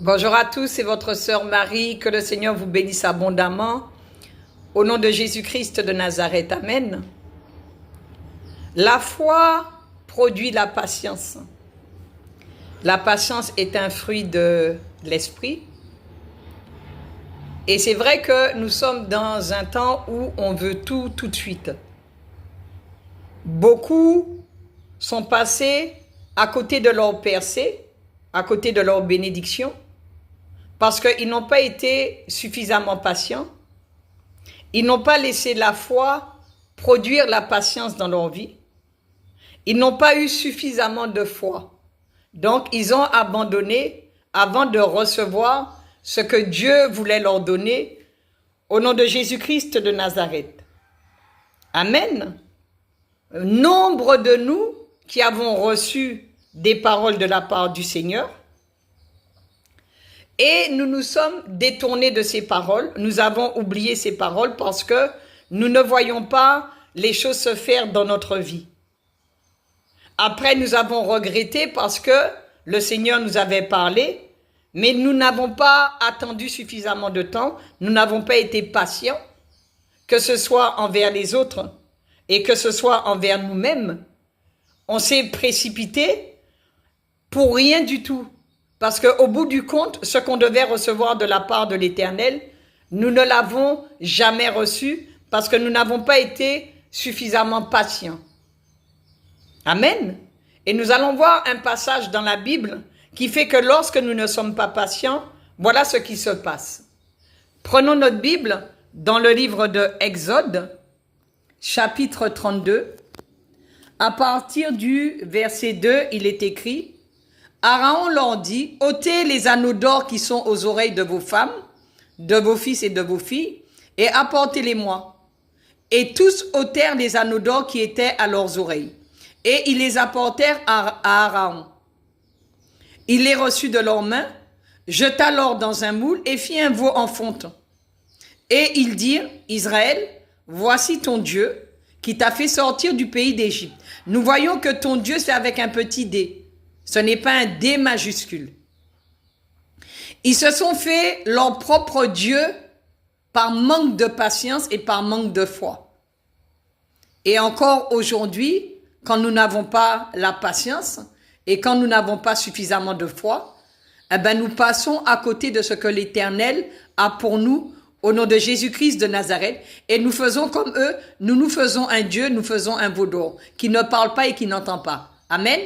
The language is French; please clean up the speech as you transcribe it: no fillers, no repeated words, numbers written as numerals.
Bonjour à tous, c'est votre sœur Marie, que le Seigneur vous bénisse abondamment. Au nom de Jésus-Christ de Nazareth, Amen. La foi produit la patience. La patience est un fruit de l'esprit. Et c'est vrai que nous sommes dans un temps où on veut tout de suite. Beaucoup sont passés à côté de leur percée, à côté de leur bénédiction, parce qu'ils n'ont pas été suffisamment patients. Ils n'ont pas laissé la foi produire la patience dans leur vie. Ils n'ont pas eu suffisamment de foi. Donc, ils ont abandonné avant de recevoir ce que Dieu voulait leur donner au nom de Jésus-Christ de Nazareth. Amen. Nombre de nous qui avons reçu des paroles de la part du Seigneur, et nous nous sommes détournés de ces paroles, nous avons oublié ces paroles parce que nous ne voyons pas les choses se faire dans notre vie. Après, nous avons regretté parce que le Seigneur nous avait parlé, mais nous n'avons pas attendu suffisamment de temps, nous n'avons pas été patients, que ce soit envers les autres et que ce soit envers nous-mêmes. On s'est précipité pour rien du tout. Parce qu'au bout du compte, ce qu'on devait recevoir de la part de l'Éternel, nous ne l'avons jamais reçu parce que nous n'avons pas été suffisamment patients. Amen. Et nous allons voir un passage dans la Bible qui fait que lorsque nous ne sommes pas patients, voilà ce qui se passe. Prenons notre Bible dans le livre de Exode, chapitre 32. À partir du verset 2, il est écrit: Aaron leur dit, ôtez les anneaux d'or qui sont aux oreilles de vos femmes, de vos fils et de vos filles, et apportez-les-moi. Et tous ôtèrent les anneaux d'or qui étaient à leurs oreilles. Et ils les apportèrent à Aaron. Il les reçut de leurs mains, jeta l'or dans un moule et fit un veau en fonte. Et ils dirent, Israël, voici ton Dieu qui t'a fait sortir du pays d'Égypte. Nous voyons que ton Dieu, c'est avec un petit D. Ce n'est pas un D majuscule. Ils se sont fait leur propre Dieu par manque de patience et par manque de foi. Et encore aujourd'hui, quand nous n'avons pas la patience et quand nous n'avons pas suffisamment de foi, eh ben nous passons à côté de ce que l'Éternel a pour nous au nom de Jésus-Christ de Nazareth, et nous faisons comme eux, nous faisons un Dieu, nous faisons un veau d'or qui ne parle pas et qui n'entend pas. Amen.